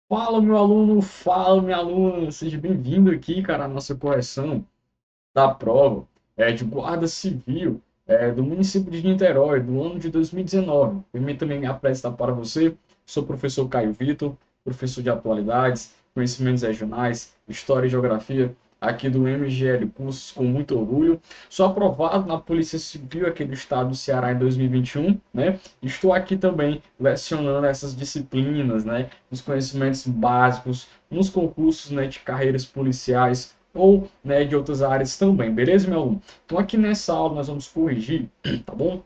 Fala, meu aluno, fala, minha aluna, seja bem-vindo aqui, cara, à nossa correção da prova de Guarda Civil do município de Niterói, do ano de 2019. Permita também me apresentar para você, sou o professor Caio Vitor, professor de atualidades, conhecimentos regionais, história e geografia, aqui do MGL Cursos, com muito orgulho. Sou aprovado na Polícia Civil aqui do estado do Ceará em 2021, né? Estou aqui também lecionando essas disciplinas, né? Os conhecimentos básicos nos concursos, né, de carreiras policiais ou, né, de outras áreas também, beleza, meu aluno? Então, aqui nessa aula nós vamos corrigir, tá bom?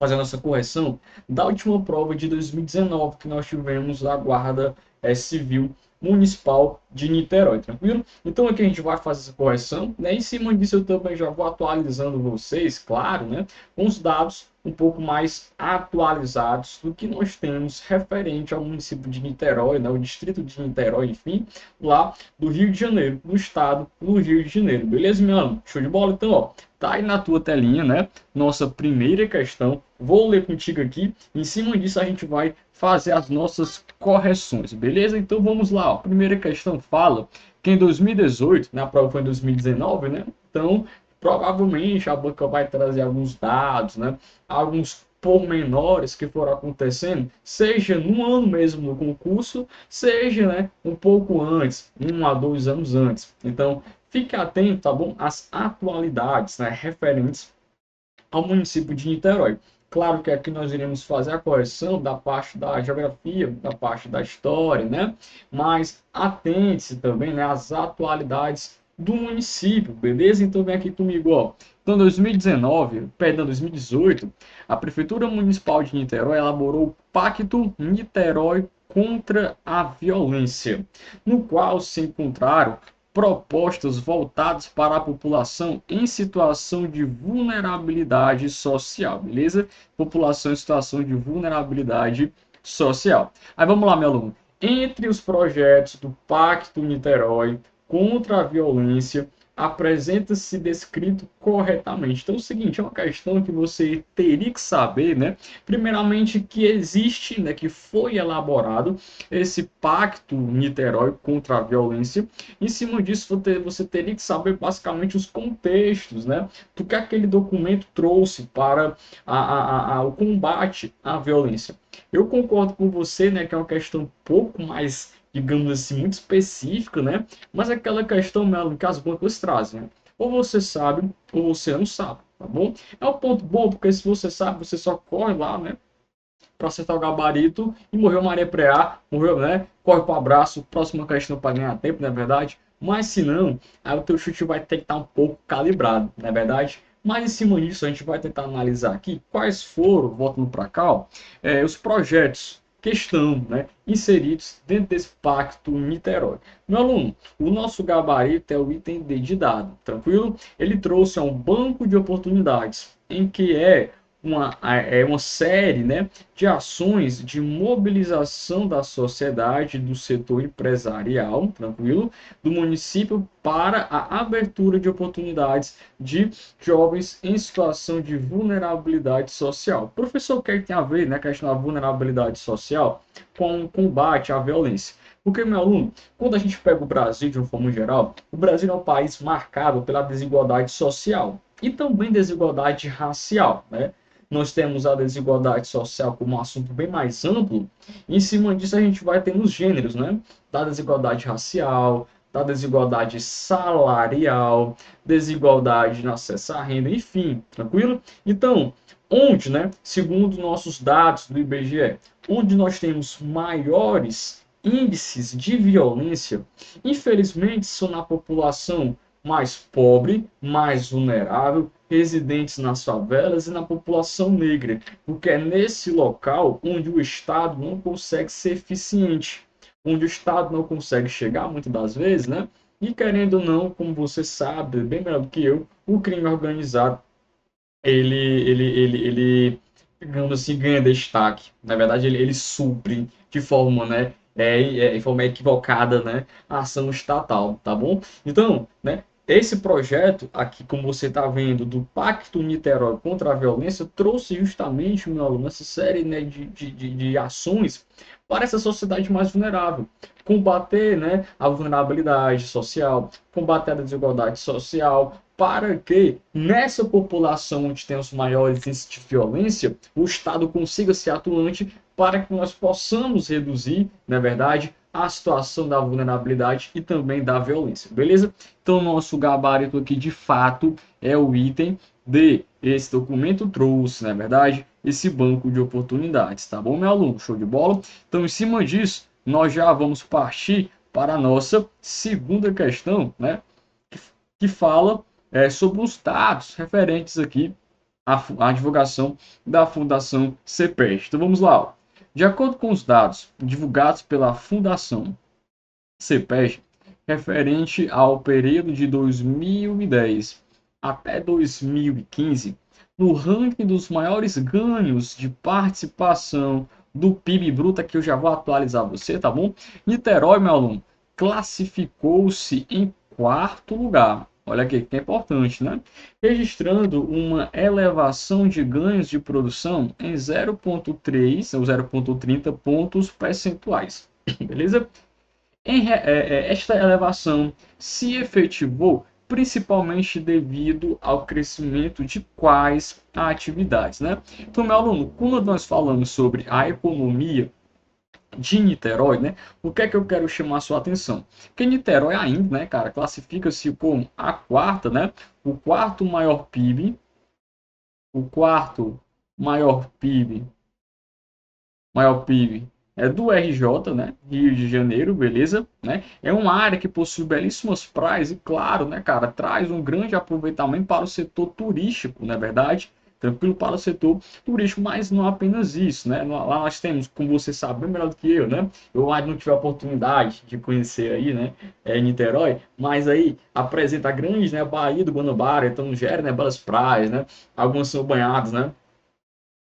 Fazer a nossa correção da última prova de 2019 que nós tivemos da Guarda Civil Municipal de Niterói, tranquilo? Então aqui a gente vai fazer essa correção, né? Em cima disso eu também já vou atualizando vocês, claro, né? Com os dados um pouco mais atualizados do que nós temos referente ao município de Niterói, né? O distrito de Niterói, enfim, lá do Rio de Janeiro, no estado do Rio de Janeiro, beleza, meu amigo? Show de bola? Então, ó, tá aí na tua telinha, né? Nossa primeira questão. Vou ler contigo aqui. Em cima disso, a gente vai fazer as nossas correções, beleza? Então vamos lá. Ó. A primeira questão fala que em 2018, na prova foi em 2019, né? Então, provavelmente a banca vai trazer alguns dados, né? Alguns pormenores que foram acontecendo, seja no ano mesmo do concurso, seja, né, um pouco antes, 1 a 2 anos antes. Então, fique atento, tá bom? Às atualidades, né, referentes ao município de Niterói. Claro que aqui nós iremos fazer a correção da parte da geografia, da parte da história, né? Mas atente-se também, né, às atualidades do município, beleza? Então vem aqui comigo, ó. Então, 2019, perdão, 2018, a Prefeitura Municipal de Niterói elaborou o Pacto Niterói contra a Violência, no qual se encontraram propostas voltadas para a população em situação de vulnerabilidade social, beleza? População em situação de vulnerabilidade social. Aí vamos lá, meu aluno. Entre os projetos do Pacto Niterói contra a violência, apresenta-se descrito corretamente. Então é o seguinte, é uma questão que você teria que saber, né? Primeiramente que existe, né, que foi elaborado esse Pacto Niterói contra a violência. Em cima disso, você teria que saber basicamente os contextos, né? Do que aquele documento trouxe para o combate à violência. Eu concordo com você, né, que é uma questão um pouco mais, digamos assim, muito específica, né? Mas é aquela questão mesmo que as bancas trazem, né? Ou você sabe, ou você não sabe, tá bom? É um ponto bom, porque se você sabe, você só corre lá, né? Para acertar o gabarito e morreu Maria Preá, morreu, né? Corre para o abraço, próxima questão para ganhar tempo, não é verdade? Mas se não, aí o teu chute vai ter que estar um pouco calibrado, não é verdade? Mas em cima disso, a gente vai tentar analisar aqui quais foram, voltando para cá, ó, os projetos que estão, né, inseridos dentro desse Pacto Niterói. Meu aluno, o nosso gabarito é o item D de dado, tranquilo? Ele trouxe um banco de oportunidades, em que uma série, né, de ações de mobilização da sociedade, do setor empresarial, tranquilo, do município para a abertura de oportunidades de jovens em situação de vulnerabilidade social. Professor, o que tem a ver, né, a questão da vulnerabilidade social com o combate à violência? Porque, meu aluno, quando a gente pega o Brasil de uma forma geral, o Brasil é um país marcado pela desigualdade social e também desigualdade racial, né? Nós temos a desigualdade social como um assunto bem mais amplo, e em cima disso a gente vai ter nos gêneros, né? Da desigualdade racial, da desigualdade salarial, desigualdade no acesso à renda, enfim, tranquilo? Então, onde, né, segundo nossos dados do IBGE, onde nós temos maiores índices de violência, infelizmente são na população mais pobre, mais vulnerável, residentes nas favelas e na população negra, porque é nesse local onde o Estado não consegue ser eficiente, onde o Estado não consegue chegar muitas das vezes, né? E querendo ou não, como você sabe, bem melhor do que eu, o crime organizado, ele digamos assim, ganha destaque. Na verdade, ele supre de forma, de forma equivocada, né, a ação estatal, tá bom? Então, né, esse projeto aqui, como você está vendo, do Pacto Niterói contra a Violência, trouxe justamente, meu aluno, essa série, né, de ações para essa sociedade mais vulnerável. Combater, né, a vulnerabilidade social, combater a desigualdade social, para que nessa população onde tem os maiores índices de violência, o Estado consiga ser atuante para que nós possamos reduzir, na verdade, a situação da vulnerabilidade e também da violência, beleza? Então, nosso gabarito aqui, de fato, é o item D. Esse documento trouxe, na verdade, esse banco de oportunidades, tá bom, meu aluno? Show de bola? Então, em cima disso, nós já vamos partir para a nossa segunda questão, né? Que fala sobre os dados referentes aqui à divulgação da Fundação CEPES. Então, vamos lá. Ó. De acordo com os dados divulgados pela Fundação CEPES, referente ao período de 2010 até 2015, no ranking dos maiores ganhos de participação do PIB bruto, que eu já vou atualizar você, tá bom? Niterói, meu aluno, classificou-se em quarto lugar. Olha aqui que é importante, né? Registrando uma elevação de ganhos de produção em 0,3 ou 0,30 pontos percentuais. Beleza? Esta elevação se efetivou principalmente devido ao crescimento de quais atividades, né? Então, meu aluno, quando nós falamos sobre a economia de Niterói, né? O que é que eu quero chamar a sua atenção? Que Niterói ainda, né, cara, classifica-se como a quarta, né? O quarto maior PIB, o quarto maior PIB é do RJ, né? Rio de Janeiro, beleza? Né? É uma área que possui belíssimas praias e, claro, né, cara, traz um grande aproveitamento para o setor turístico, não é verdade? Tranquilo para o setor turístico, mas não apenas isso, né? Lá nós temos, como você sabe, bem melhor do que eu, né? Eu ainda não tive a oportunidade de conhecer aí, né? Niterói, mas aí apresenta a grande, né? Baía do Guanabara, então gera, né? Belas praias, né? Algumas são banhadas, né?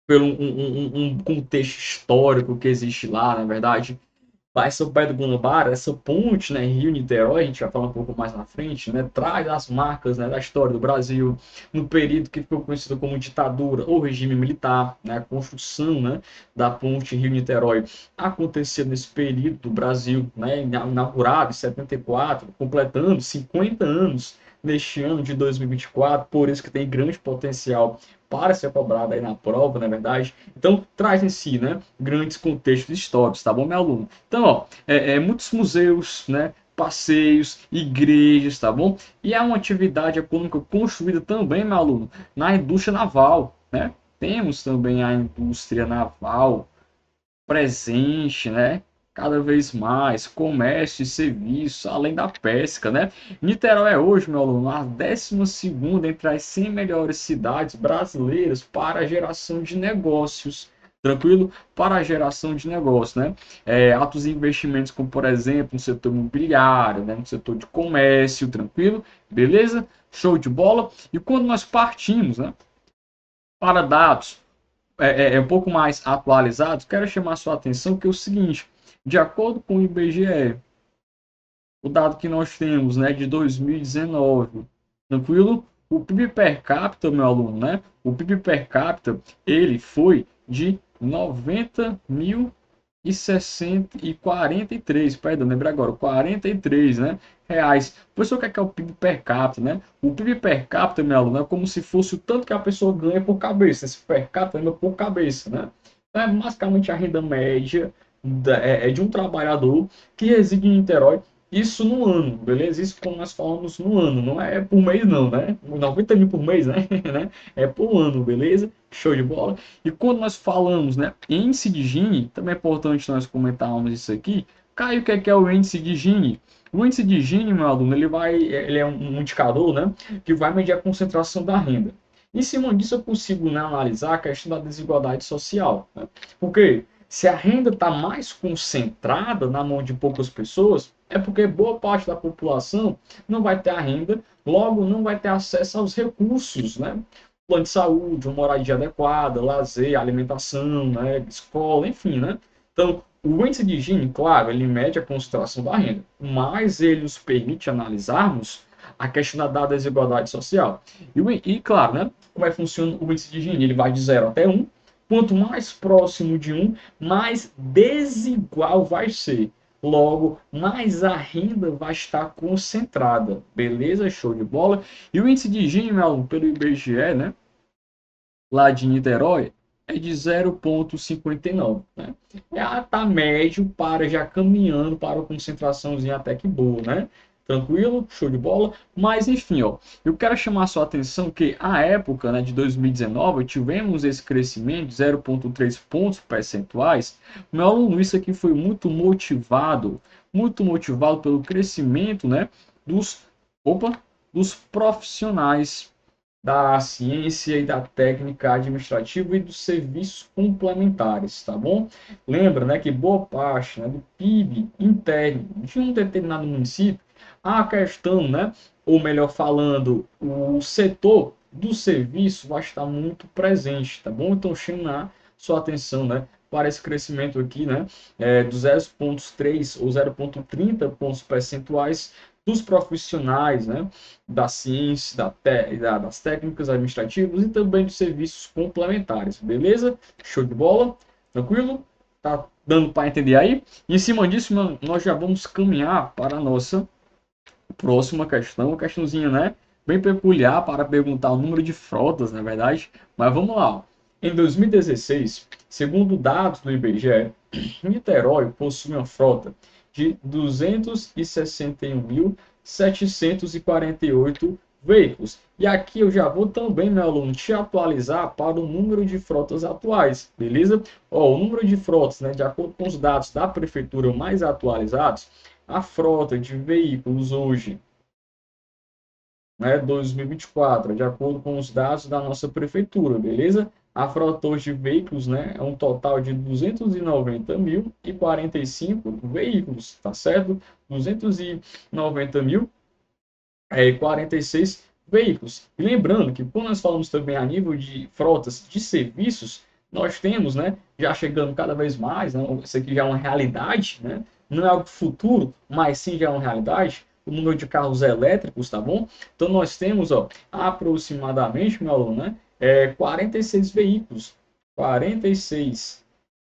Pelo um contexto histórico que existe lá, na verdade. Essa Baía do Guanabara, essa ponte, né, Rio-Niterói, a gente vai falar um pouco mais na frente, né, traz as marcas, né, da história do Brasil, no período que ficou conhecido como ditadura ou regime militar, né, a construção, né, da ponte Rio-Niterói aconteceu nesse período do Brasil, né, inaugurado em 74, completando 50 anos neste ano de 2024, por isso que tem grande potencial para ser cobrado aí na prova, na verdade. Então, traz em si, né, grandes contextos históricos, tá bom, meu aluno? Então, ó, muitos museus, né, passeios, igrejas, tá bom? E é uma atividade econômica construída também, meu aluno, na indústria naval, né? Temos também a indústria naval presente, né? Cada vez mais, comércio e serviço, além da pesca, né? Niterói é hoje, meu aluno, a 12ª entre as 100 melhores cidades brasileiras para a geração de negócios. Tranquilo? Para a geração de negócios, né? Altos investimentos, como por exemplo, no setor imobiliário, né? No setor de comércio, tranquilo? Beleza? Show de bola. E quando nós partimos, né? Para dados um pouco mais atualizados, quero chamar a sua atenção que é o seguinte, de acordo com o IBGE, o dado que nós temos, né, de 2019, tranquilo? O PIB per capita, meu aluno, né? O PIB per capita, ele foi de 90.043, perdão, lembra agora, 43, né, reais. Professor, o que é o PIB per capita, né? O PIB per capita, meu aluno, é como se fosse o tanto que a pessoa ganha por cabeça. Esse per capita é por cabeça, né? Então, é basicamente a renda média de um trabalhador que reside em Niterói, isso no ano, beleza? Isso quando nós falamos no ano, não é por mês não, né? 90 mil por mês, né? É por ano, beleza? Show de bola. E quando nós falamos, né, índice de Gini, também é importante nós comentarmos isso aqui. Caio, o que é o índice de Gini? O índice de Gini, meu aluno, ele é um indicador, né, que vai medir a concentração da renda. Em cima disso, eu consigo, né, analisar a questão da desigualdade social, né? Porque se a renda está mais concentrada na mão de poucas pessoas, é porque boa parte da população não vai ter a renda, logo não vai ter acesso aos recursos, né? Plano de saúde, uma moradia adequada, lazer, alimentação, né? Escola, enfim, né? Então, o índice de Gini, claro, ele mede a concentração da renda, mas ele nos permite analisarmos a questão da desigualdade social. E claro, né, como é que funciona o índice de Gini? Ele vai de 0 até 1. Quanto mais próximo de 1, mais desigual vai ser. Logo, mais a renda vai estar concentrada. Beleza? Show de bola. E o índice de Gini, pelo IBGE, né, lá de Niterói, é de 0,59, né? Já está médio para já caminhando para a concentraçãozinha até que boa, né? Tranquilo, show de bola. Mas enfim, ó, eu quero chamar a sua atenção que a época, né, de 2019, tivemos esse crescimento de 0,3 pontos percentuais. Meu aluno, isso aqui foi muito motivado pelo crescimento, né, dos, dos profissionais da ciência e da técnica administrativa e dos serviços complementares, tá bom? Lembra, né, que boa parte, né, do PIB interno de um determinado município, a questão, né, ou melhor falando, o setor do serviço vai estar muito presente, tá bom? Então chama sua atenção, né, para esse crescimento aqui, né, do 0,3 ou 0,30 pontos percentuais dos profissionais, né, da ciência, das técnicas administrativas e também dos serviços complementares, beleza? Show de bola? Tranquilo? Tá dando para entender aí? E em cima disso, nós já vamos caminhar para a nossa próxima questão, uma questãozinha, né, bem peculiar para perguntar o número de frotas, na verdade, mas vamos lá. Em 2016, segundo dados do IBGE, Niterói possui uma frota de 261.748 veículos. E aqui eu já vou também, meu aluno, te atualizar para o número de frotas atuais, beleza? Ó, o número de frotas, né, de acordo com os dados da prefeitura mais atualizados, a frota de veículos hoje, né, 2024, de acordo com os dados da nossa prefeitura, beleza? A frota hoje de veículos, né, é um total de 290.045 veículos, tá certo? 290.046 veículos. E lembrando que quando nós falamos também a nível de frotas de serviços, nós temos, né, já chegando cada vez mais, né, isso aqui já é uma realidade, né, não é algo futuro, mas sim já é uma realidade, o número de carros elétricos, tá bom? Então nós temos, ó, aproximadamente, meu aluno, né, 46 veículos, 46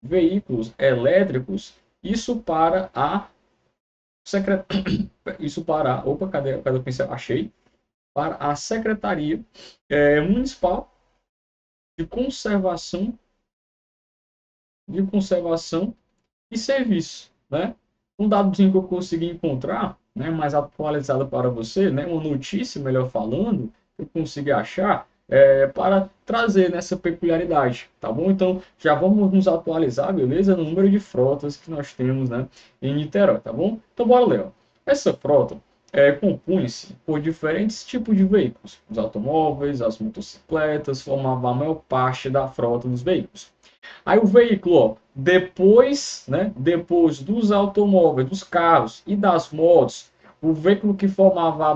veículos elétricos, isso para a isso para, opa, cadê o pincel? Achei, para a Secretaria Municipal de Conservação, de Conservação e Serviço, né? Um dadozinho que eu consegui encontrar, né, mais atualizado para você, né, uma notícia, melhor falando, que eu consegui achar, para trazer nessa peculiaridade, tá bom? Então, já vamos nos atualizar, beleza? No número de frotas que nós temos, né, em Niterói, tá bom? Então, bora ler, ó. Essa frota compõe-se por diferentes tipos de veículos. Os automóveis, as motocicletas formavam a maior parte da frota dos veículos. Aí o veículo, ó, depois, né, depois dos automóveis, dos carros e das motos, o veículo que formava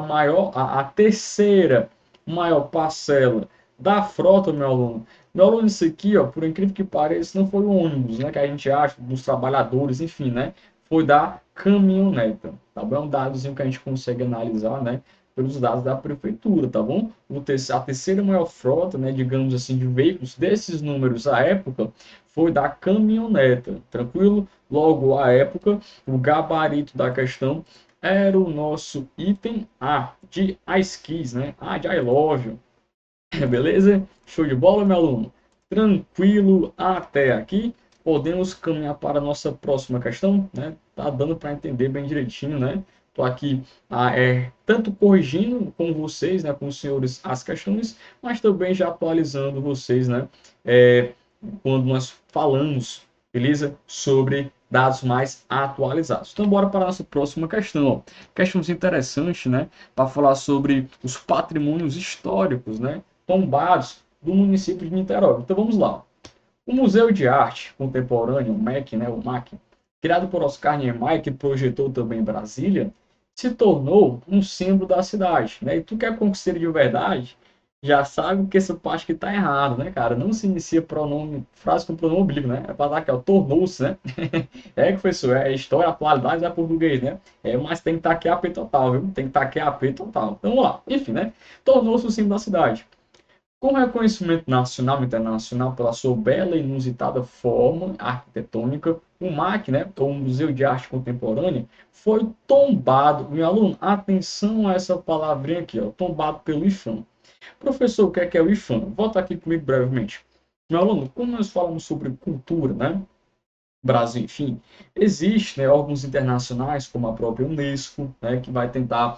a terceira maior parcela da frota, meu aluno, isso aqui, ó, por incrível que pareça, não foi o ônibus, né, que a gente acha, dos trabalhadores, enfim, né, foi da caminhoneta, tá bom? É um dadozinho que a gente consegue analisar, né, pelos dados da prefeitura, tá bom? A terceira maior frota, né, digamos assim, de veículos desses números à época foi da caminhoneta, tranquilo? Logo, à época, o gabarito da questão era o nosso item A, de iSkis, né? A de I love you. Beleza? Show de bola, meu aluno? Tranquilo até aqui. Podemos caminhar para a nossa próxima questão, né? Tá dando para entender bem direitinho, né? Tô aqui tanto corrigindo com vocês, né, com os senhores as questões, mas também já atualizando vocês, né? Quando nós falamos, beleza? Sobre dados mais atualizados. Então, bora para a nossa próxima questão. Ó. Questões interessantes, né? Para falar sobre os patrimônios históricos, né? Tombados do município de Niterói. Então, vamos lá. O Museu de Arte Contemporânea, o MAC, né? O MAC, criado por Oscar Niemeyer, que projetou também em Brasília, se tornou um símbolo da cidade, né? E tu que é concurseiro de verdade, já sabe que essa parte que tá errada, né, cara? Não se inicia pronome, frase com pronome oblíquo, né? É para dar aqui, ó, tornou-se, né? É, professor, é história, atualidades, é português, né? É, mas tem que estar aqui AP total, viu? Tem que estar aqui AP total. Então, vamos lá. Enfim, né? Tornou-se o símbolo da cidade. Com reconhecimento nacional e internacional pela sua bela e inusitada forma arquitetônica, o MAC, né, ou Museu de Arte Contemporânea, foi tombado, meu aluno, atenção a essa palavrinha aqui, ó, tombado pelo IFAM. Professor, o que é o IFAM? Volta aqui comigo brevemente. Meu aluno, quando nós falamos sobre cultura, né, Brasil, enfim, existe, né, órgãos internacionais, como a própria Unesco, né, que vai tentar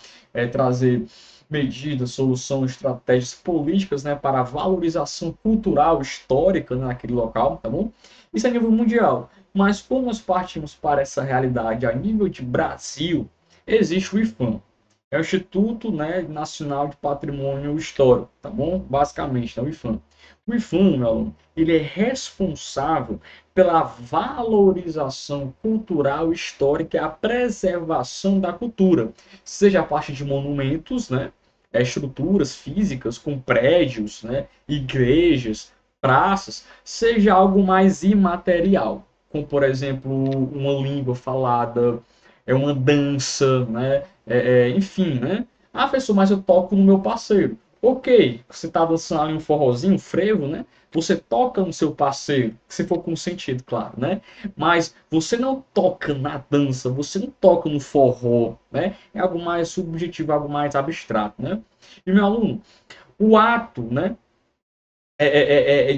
trazer medidas, soluções, estratégias políticas, né, para a valorização cultural, histórica, né, naquele local, tá bom? Isso é a nível mundial. Mas como nós partimos para essa realidade a nível de Brasil, existe o IFAM. É o Instituto, né, Nacional de Patrimônio Histórico, tá bom? Basicamente, é o IFAM. O IFAM, meu aluno, ele é responsável pela valorização cultural, histórica e a preservação da cultura, seja a parte de monumentos, né, estruturas físicas com prédios, né, igrejas, praças, seja algo mais imaterial, como por exemplo uma língua falada, uma dança, né, enfim, né? Ah, professor, mas eu toco no meu parceiro. Ok, você está dançando ali um forrozinho, um frevo, né? Você toca no seu parceiro, se for com sentido, claro, né? Mas você não toca na dança, você não toca no forró, né? É algo mais subjetivo, algo mais abstrato, né? E meu aluno, o ato, né,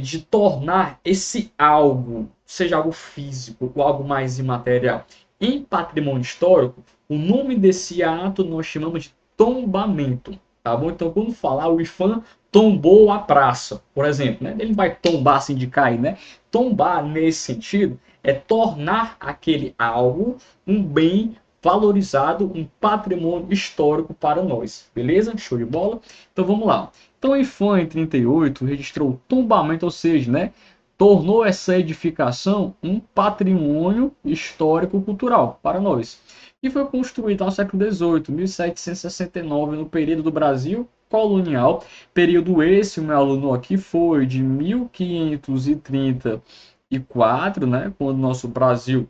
de tornar esse algo, seja algo físico ou algo mais imaterial, em patrimônio histórico, o nome desse ato nós chamamos de tombamento, tá bom? Então, quando falar o IFAM tombou a praça, por exemplo, né? Ele vai tombar assim de cair, né? Tombar nesse sentido é tornar aquele algo um bem valorizado, um patrimônio histórico para nós, beleza? Show de bola? Então vamos lá. Então, o IFAM em 38 registrou o tombamento, ou seja, né, tornou essa edificação um patrimônio histórico-cultural para nós. E foi construída no século XVIII, 1769, no período do Brasil colonial. Período esse, o meu aluno aqui, foi de 1534, né, quando o nosso Brasil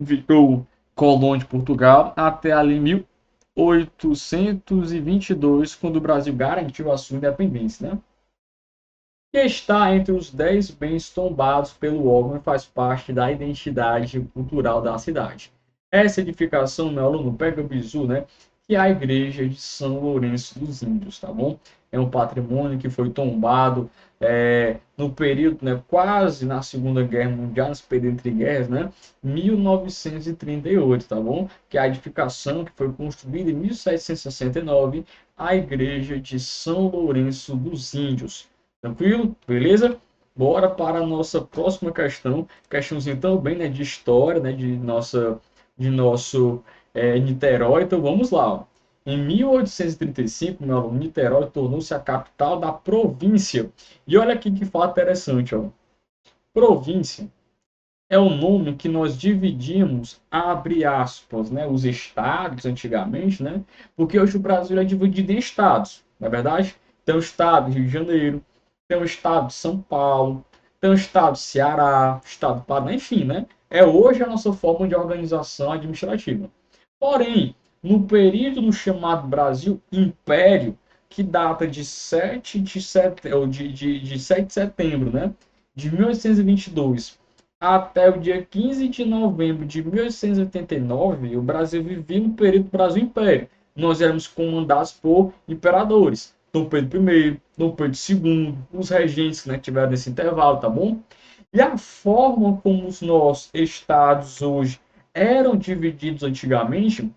virou colônia de Portugal, até ali 1822, quando o Brasil garantiu a sua independência, né? Que está entre os 10 bens tombados pelo órgão e faz parte da identidade cultural da cidade. Essa edificação, meu aluno, pega o bizu, né? Que é a igreja de São Lourenço dos Índios, tá bom? É um patrimônio que foi tombado no período, né, quase na Segunda Guerra Mundial, nesse período entre guerras, né? 1938, tá bom? Que é a edificação que foi construída em 1769, a igreja de São Lourenço dos Índios. Tranquilo? Beleza? Bora para a nossa próxima questão. Questãozinha também, né, de história, né, de nosso Niterói. Então vamos lá. Ó. Em 1835, meu aluno, Niterói tornou-se a capital da província. E olha aqui que fato interessante, ó. Província é o nome que nós dividimos, abre aspas, né, os estados antigamente, né? Porque hoje o Brasil é dividido em estados, não é verdade? Tem o estado do Rio de Janeiro, tem o estado de São Paulo, tem o estado do Ceará, o estado do Paraná, enfim, né? É hoje a nossa forma de organização administrativa. Porém, no período no chamado Brasil Império, que data de 7 de, de 7 de setembro, né, de 1822 até o dia 15 de novembro de 1889, o Brasil vivia no período Brasil Império. Nós éramos comandados por imperadores. Dom Pedro I, Dom Pedro II, os regentes, né, que tiveram nesse intervalo, tá bom? E a forma como os nossos estados hoje eram divididos antigamente,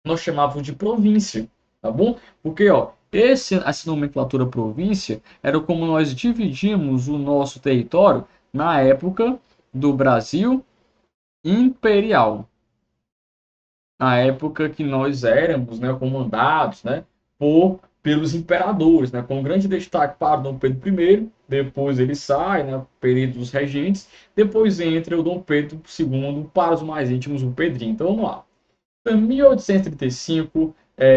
nós chamávamos de província, tá bom? Porque, ó, essa nomenclatura província era como nós dividimos o nosso território na época do Brasil imperial, na época que nós éramos, né, comandados, né, pelos imperadores, né, com grande destaque para Dom Pedro I, depois ele sai, né, período dos regentes, depois entra o Dom Pedro II, para os mais íntimos, o Pedrinho. Então vamos lá. Em 1835,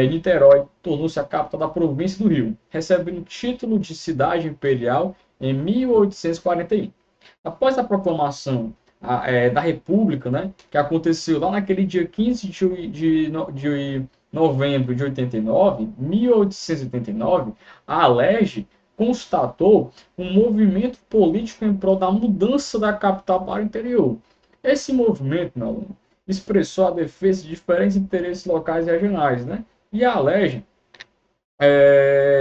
Niterói tornou-se a capital da província do Rio, recebendo o título de cidade imperial em 1841. Após a proclamação da República, né, que aconteceu lá naquele dia 15 de novembro de 89, 1889, a Alerj constatou um movimento político em prol da mudança da capital para o interior. Esse movimento, meu aluno, expressou a defesa de diferentes interesses locais e regionais, né? E a Alerj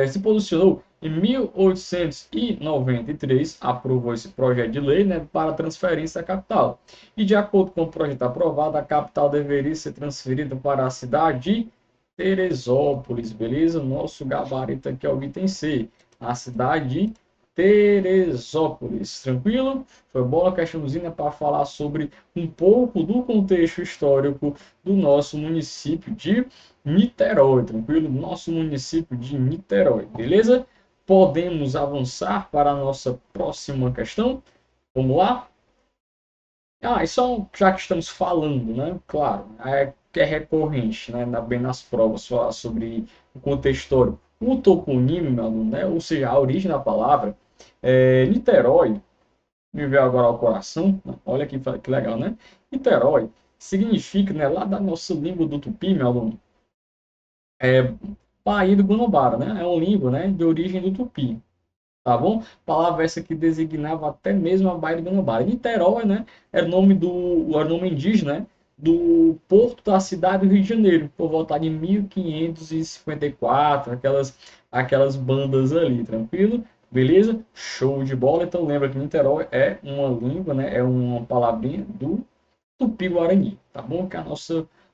se posicionou em 1893, aprovou esse projeto de lei, né, para transferência da capital. E de acordo com o projeto aprovado, a capital deveria ser transferida para a cidade de Teresópolis, beleza? Nosso gabarito aqui é o item C, a cidade de Teresópolis, tranquilo? Foi boa questãozinha para falar sobre um pouco do contexto histórico do nosso município de Niterói, tranquilo? Nosso município de Niterói, beleza? Podemos avançar para a nossa próxima questão? Vamos lá? E só já que estamos falando, né? Claro, que é recorrente, né? Bem nas provas, falar sobre o contexto histórico. O toponímio, meu aluno, né? Ou seja, a origem da palavra, Niterói, me veio agora ao coração, né? Olha que legal, né? Niterói significa, né, lá da nossa língua do tupi, meu aluno, é Baía do Guanabara, né? É uma língua, né, de origem do tupi, tá bom? Palavra essa que designava até mesmo a Baía do Guanabara. Niterói, né, era o nome indígena, né, do porto da cidade do Rio de Janeiro, por volta de 1554, aquelas bandas ali, tranquilo? Beleza? Show de bola. Então lembra que Niterói é uma língua, né, é uma palavrinha do Tupi-Guarani, tá bom? Que é a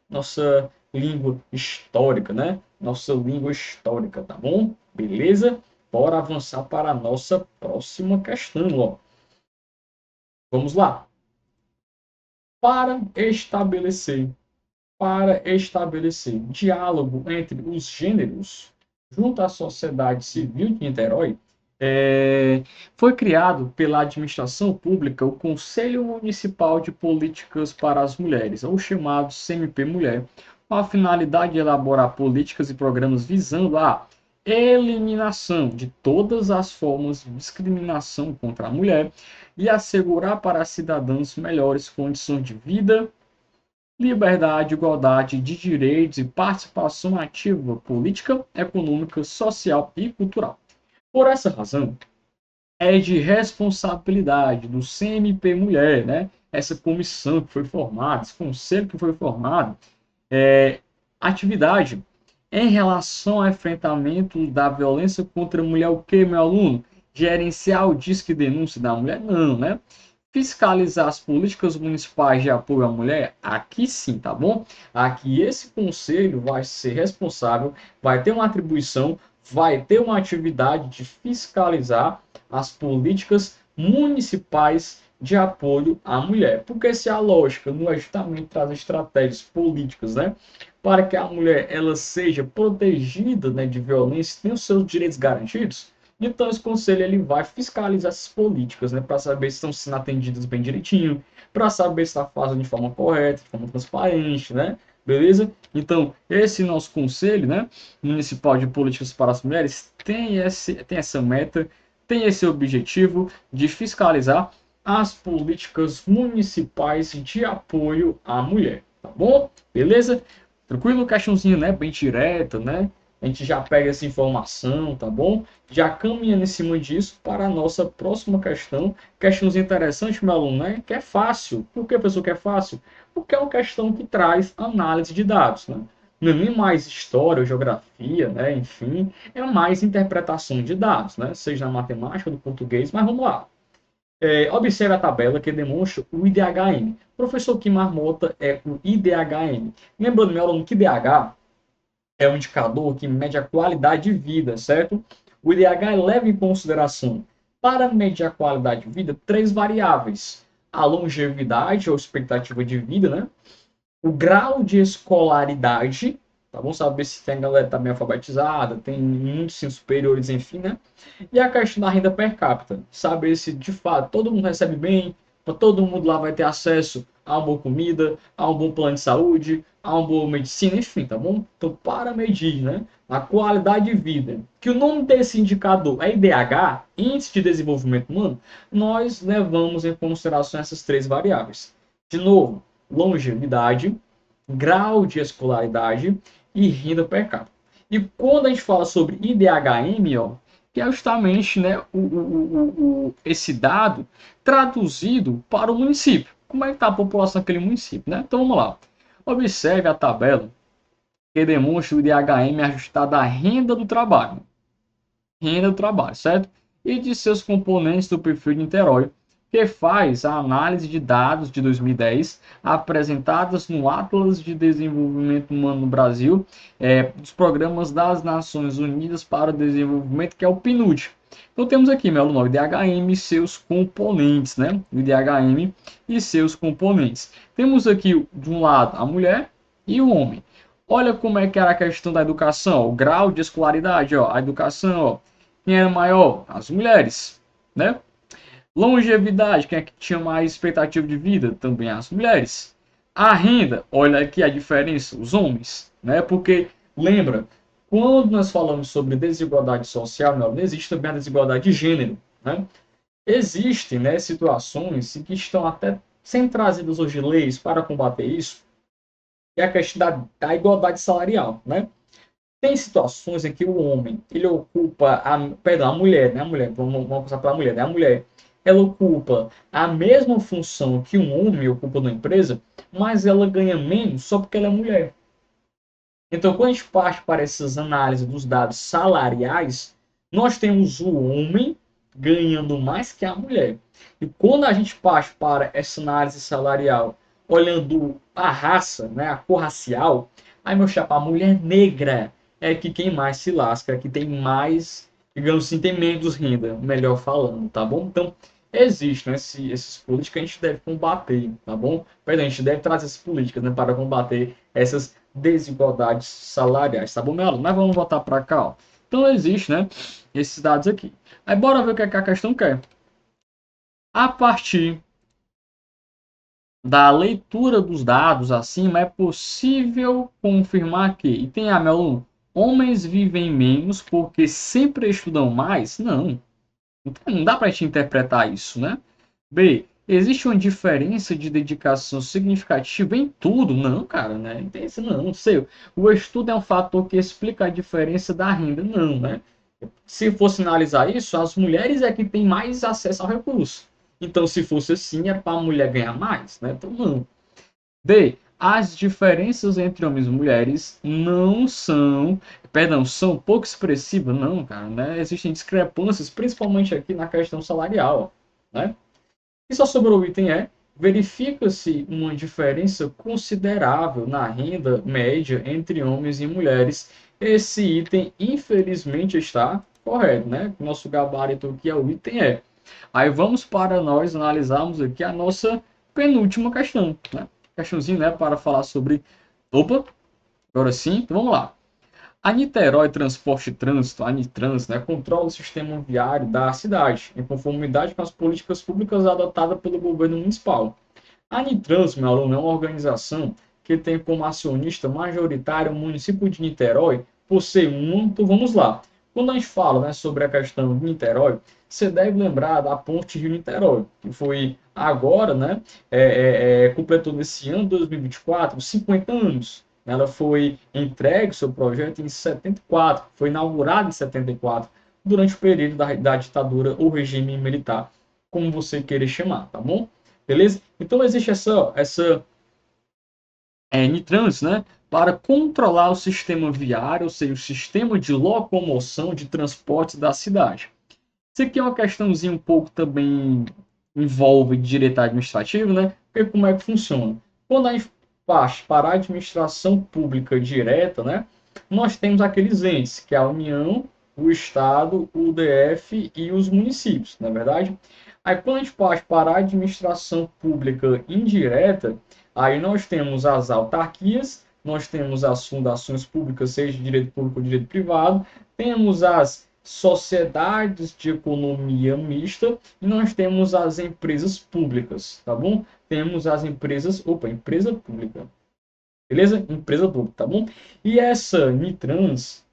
nossa língua histórica, né? Nossa língua histórica, tá bom? Beleza? Bora avançar para a nossa próxima questão, ó. Vamos lá. Para estabelecer, para estabelecer diálogo entre os gêneros junto à sociedade civil de Niterói, foi criado pela administração pública o Conselho Municipal de Políticas para as Mulheres, ou chamado CMP Mulher, com a finalidade de elaborar políticas e programas visando a eliminação de todas as formas de discriminação contra a mulher e assegurar para cidadãos melhores condições de vida, liberdade, igualdade de direitos e participação ativa política, econômica, social e cultural. Por essa razão, é de responsabilidade do CMP Mulher, né? Essa comissão que foi formada, esse conselho que foi formado, atividade em relação ao enfrentamento da violência contra a mulher, o que, meu aluno? Gerenciar o disque denúncia da mulher? Não, né? Fiscalizar as políticas municipais de apoio à mulher? Aqui sim, tá bom? Aqui esse conselho vai ser responsável, vai ter uma atribuição, vai ter uma atividade de fiscalizar as políticas municipais de apoio à mulher. Porque se a lógica não é justamente trazer estratégias políticas, né, para que a mulher ela seja protegida, né, de violência, tenha os seus direitos garantidos, então esse conselho ele vai fiscalizar essas políticas, né, para saber se estão sendo atendidas bem direitinho, para saber se está fazendo de forma correta, de forma transparente, né? Beleza? Então, esse nosso conselho, né, municipal de políticas para as mulheres tem essa meta, tem esse objetivo de fiscalizar as políticas municipais de apoio à mulher, tá bom? Beleza? Tranquilo? Questãozinho, né? Bem direta, né? A gente já pega essa informação, tá bom? Já caminhando em cima disso para a nossa próxima questão. Questãozinha interessante, meu aluno, né? Que é fácil. Por que a pessoa que é fácil? Porque é uma questão que traz análise de dados, né? Não é nem mais história ou geografia, né? Enfim, é mais interpretação de dados, né? Seja na matemática, no português, mas vamos lá. Observe a tabela que demonstra o IDHM. Professor, que marmota é o IDHM? Lembrando, meu aluno, que IDH é um indicador que mede a qualidade de vida, certo? O IDH leva em consideração, para medir a qualidade de vida, três variáveis: a longevidade ou expectativa de vida, né? O grau de escolaridade, tá bom? Saber se tem a galera que tá bem alfabetizada, tem muitos ensino superiores, enfim, né? E a questão da renda per capita, saber se de fato todo mundo recebe bem, todo mundo lá vai ter acesso há uma boa comida, há um bom plano de saúde, há uma boa medicina, enfim, tá bom? Então, para medir, né, a qualidade de vida, que o nome desse indicador é IDH, Índice de Desenvolvimento Humano, nós levamos em consideração essas três variáveis. De novo, longevidade, grau de escolaridade e renda per capita. E quando a gente fala sobre IDHM, ó, que é justamente, né, esse dado traduzido para o município. Como é que está a população daquele município, né? Então vamos lá. Observe a tabela que demonstra o IDHM ajustado à renda do trabalho. Renda do trabalho, certo? E de seus componentes do perfil de Niterói, que faz a análise de dados de 2010 apresentadas no Atlas de Desenvolvimento Humano no Brasil, dos programas das Nações Unidas para o Desenvolvimento, que é o PNUD. Então temos aqui, meu aluno, o IDHM e seus componentes, né? O IDHM e seus componentes. Temos aqui, de um lado, a mulher e o homem. Olha como é que era a questão da educação, o grau de escolaridade, ó, a educação, ó. Quem era maior? As mulheres, né? Longevidade, quem é que tinha mais expectativa de vida? Também as mulheres. A renda, olha aqui a diferença, os homens, né? Porque, lembra, quando nós falamos sobre desigualdade social, não existe também a desigualdade de gênero, né? Existem, né, situações que estão até sendo trazidas hoje leis para combater isso, que é a questão da igualdade salarial, né? Tem situações em que o homem, ele ocupa, perdão, a mulher, né? A mulher, vamos passar para a mulher, né? A mulher, ela ocupa a mesma função que um homem ocupa na empresa, mas ela ganha menos só porque ela é mulher. Então, quando a gente parte para essas análises dos dados salariais, nós temos o homem ganhando mais que a mulher. E quando a gente parte para essa análise salarial, olhando a raça, né, a cor racial, aí, meu chapa, a mulher negra é que quem mais se lasca, é que tem mais, digamos assim, tem menos renda, melhor falando, tá bom? Então, existem, né, essas políticas que a gente deve combater, tá bom? Perdão, a gente deve trazer essas políticas, né, para combater essas desigualdades salariais, tá bom, meu aluno? Mas vamos voltar para cá, ó. Então, existe, né, esses dados aqui. Aí, bora ver o que é que a questão quer. A partir da leitura dos dados acima, é possível confirmar que, e tem a meu aluno, homens vivem menos porque sempre estudam mais? Não. Então, não dá para a gente interpretar isso, né? B. Existe uma diferença de dedicação significativa em tudo? Não, cara, né? Não sei. O estudo é um fator que explica a diferença da renda? Não, né? Se fosse analisar isso, as mulheres é que têm mais acesso ao recurso. Então, se fosse assim, é para a mulher ganhar mais, né? Então, não. D. As diferenças entre homens e mulheres não são, perdão, são pouco expressivas, não, cara, né? Existem discrepâncias, principalmente aqui na questão salarial, né? E só sobrou o item E. Verifica-se uma diferença considerável na renda média entre homens e mulheres. Esse item, infelizmente, está correto, né? Nosso gabarito aqui é o item E. Aí vamos para nós analisarmos aqui a nossa penúltima questão, né? Questãozinho, né, para falar sobre... Opa, agora sim, então vamos lá. A Niterói Transporte e Trânsito, a Nitrans, né, controla o sistema viário da cidade, em conformidade com as políticas públicas adotadas pelo governo municipal. A Nitrans, meu aluno, é uma organização que tem como acionista majoritário o município de Niterói, por ser um, então vamos lá. Quando a gente fala, né, sobre a questão de Niterói, você deve lembrar da Ponte Rio-Niterói, que foi agora, né, completou nesse ano, 2024, 50 anos. Ela foi entregue, seu projeto, em 74, foi inaugurada em 74, durante o período da ditadura ou regime militar, como você queira chamar, tá bom? Beleza? Então existe essa Nitrans, né, para controlar o sistema viário, ou seja, o sistema de locomoção de transportes da cidade. Isso aqui é uma questãozinha um pouco também envolve direito administrativo, né? Porque como é que funciona? Quando a gente parte para a administração pública direta, né? Nós temos aqueles entes, que é a União, o Estado, o DF e os municípios, não é verdade? Aí quando a gente parte para a administração pública indireta, aí nós temos as autarquias, nós temos as fundações públicas, seja de direito público ou direito privado, temos as sociedades de economia mista e nós temos as empresas públicas, tá bom? Temos as empresas, empresa pública, beleza? Empresa pública, tá bom? E essa Nitrans,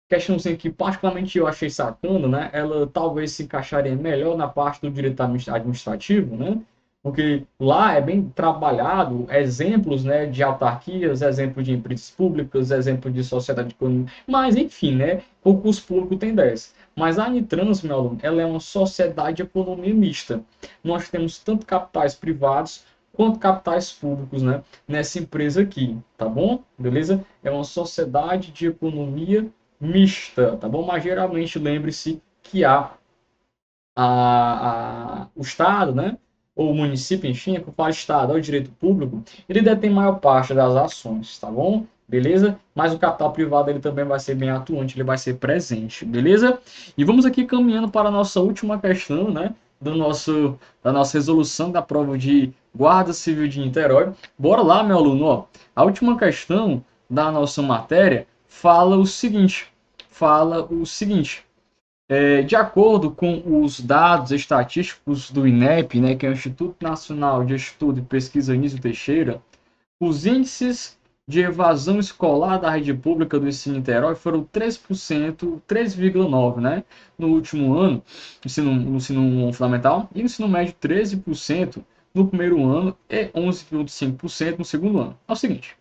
questãozinha que particularmente eu achei sacana, né? Ela talvez se encaixaria melhor na parte do direito administrativo, né? Porque lá é bem trabalhado exemplos, né, de autarquias, exemplo de empresas públicas, exemplo de sociedade econômica, mas enfim, né, concurso público tem 10. Mas a Anitrans, meu aluno, ela é uma sociedade de economia mista. Nós temos tanto capitais privados quanto capitais públicos, né, nessa empresa aqui, tá bom? Beleza? É uma sociedade de economia mista, tá bom? Mas geralmente lembre-se que o Estado, né? Ou o município, enfim, é que fala Estado, é o direito público, ele detém maior parte das ações, tá bom? Beleza? Mas o capital privado ele também vai ser bem atuante, ele vai ser presente, beleza? E vamos aqui caminhando para a nossa última questão, né? Da nossa resolução da prova de Guarda Civil de Niterói. Bora lá, meu aluno, ó. A última questão da nossa matéria fala o seguinte, de acordo com os dados estatísticos do INEP, né, que é o Instituto Nacional de Estudo e Pesquisa Anísio Teixeira, os índices de evasão escolar da rede pública do ensino em Niterói foram 3%, 3,9%, né, no último ano, no ensino fundamental, e no ensino médio 13% no primeiro ano e 11,5% no segundo ano. É o seguinte,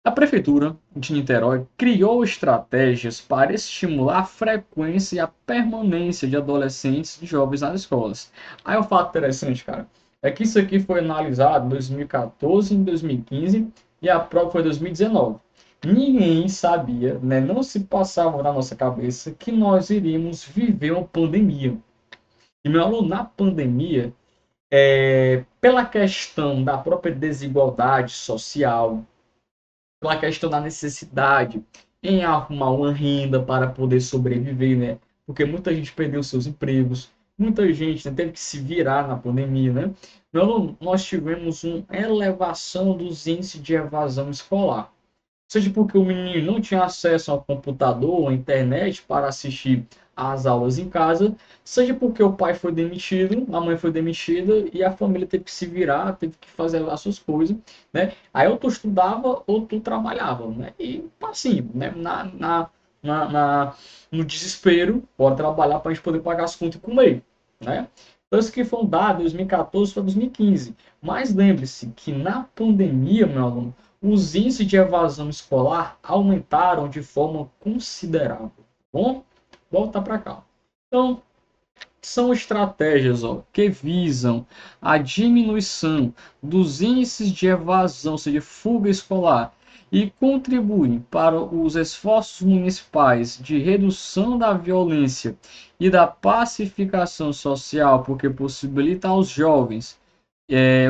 a Prefeitura de Niterói criou estratégias para estimular a frequência e a permanência de adolescentes e jovens nas escolas. Aí um fato interessante, cara, é que isso aqui foi analisado em 2014 e em 2015 e a prova foi em 2019. Ninguém sabia, né, não se passava na nossa cabeça que nós iríamos viver uma pandemia. E, meu aluno, na pandemia, pela questão da própria desigualdade social, pela questão da necessidade em arrumar uma renda para poder sobreviver, né? Porque muita gente perdeu seus empregos, muita gente, né, teve que se virar na pandemia, né? Então, nós tivemos uma elevação dos índices de evasão escolar. Seja porque o menino não tinha acesso ao computador, à internet para assistir às aulas em casa, seja porque o pai foi demitido, a mãe foi demitida e a família teve que se virar, teve que fazer as suas coisas, né? Aí ou tu estudava ou tu trabalhava, né? E assim, né? No desespero, bora trabalhar para a gente poder pagar as contas e comer, né? Então, isso que foi um dado de 2014 para 2015. Mas lembre-se que na pandemia, meu aluno, os índices de evasão escolar aumentaram de forma considerável. Bom, voltar para cá. Então, são estratégias, que visam a diminuição dos índices de evasão, ou seja, fuga escolar, e contribuem para os esforços municipais de redução da violência e da pacificação social, porque possibilita aos jovens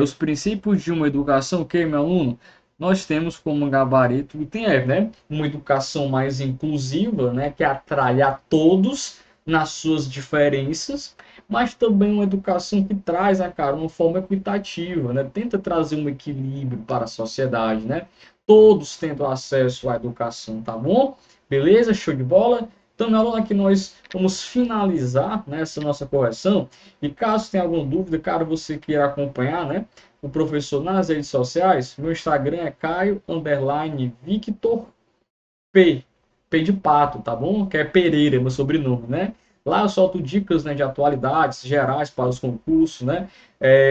os princípios de uma educação, que, meu aluno, nós temos como gabarito, e tem, né, uma educação mais inclusiva, né, que atrai a todos nas suas diferenças, mas também uma educação que traz, né, cara, uma forma equitativa, né, tenta trazer um equilíbrio para a sociedade, né, todos tendo acesso à educação, tá bom? Beleza? Show de bola? Então, na aula que nós vamos finalizar, né, essa nossa correção, e caso tenha alguma dúvida, caso você queira acompanhar, né, o professor nas redes sociais, meu Instagram é Caio_Victor P. P de pato, tá bom? Que é Pereira, meu sobrenome, né? Lá eu solto dicas, né, de atualidades gerais para os concursos, né?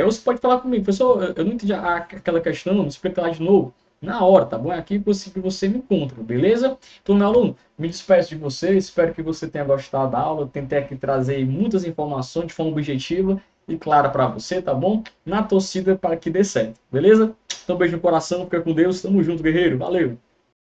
Ou você pode falar comigo, professor, eu não entendi aquela questão, me explica lá de novo. Na hora, tá bom? É aqui que você me encontra, beleza? Então, meu aluno, me despeço de você, espero que você tenha gostado da aula. Eu tentei aqui trazer muitas informações de forma objetiva e clara para você, tá bom? Na torcida para que dê certo, beleza? Então, beijo no coração, fica com Deus, tamo junto, guerreiro, valeu!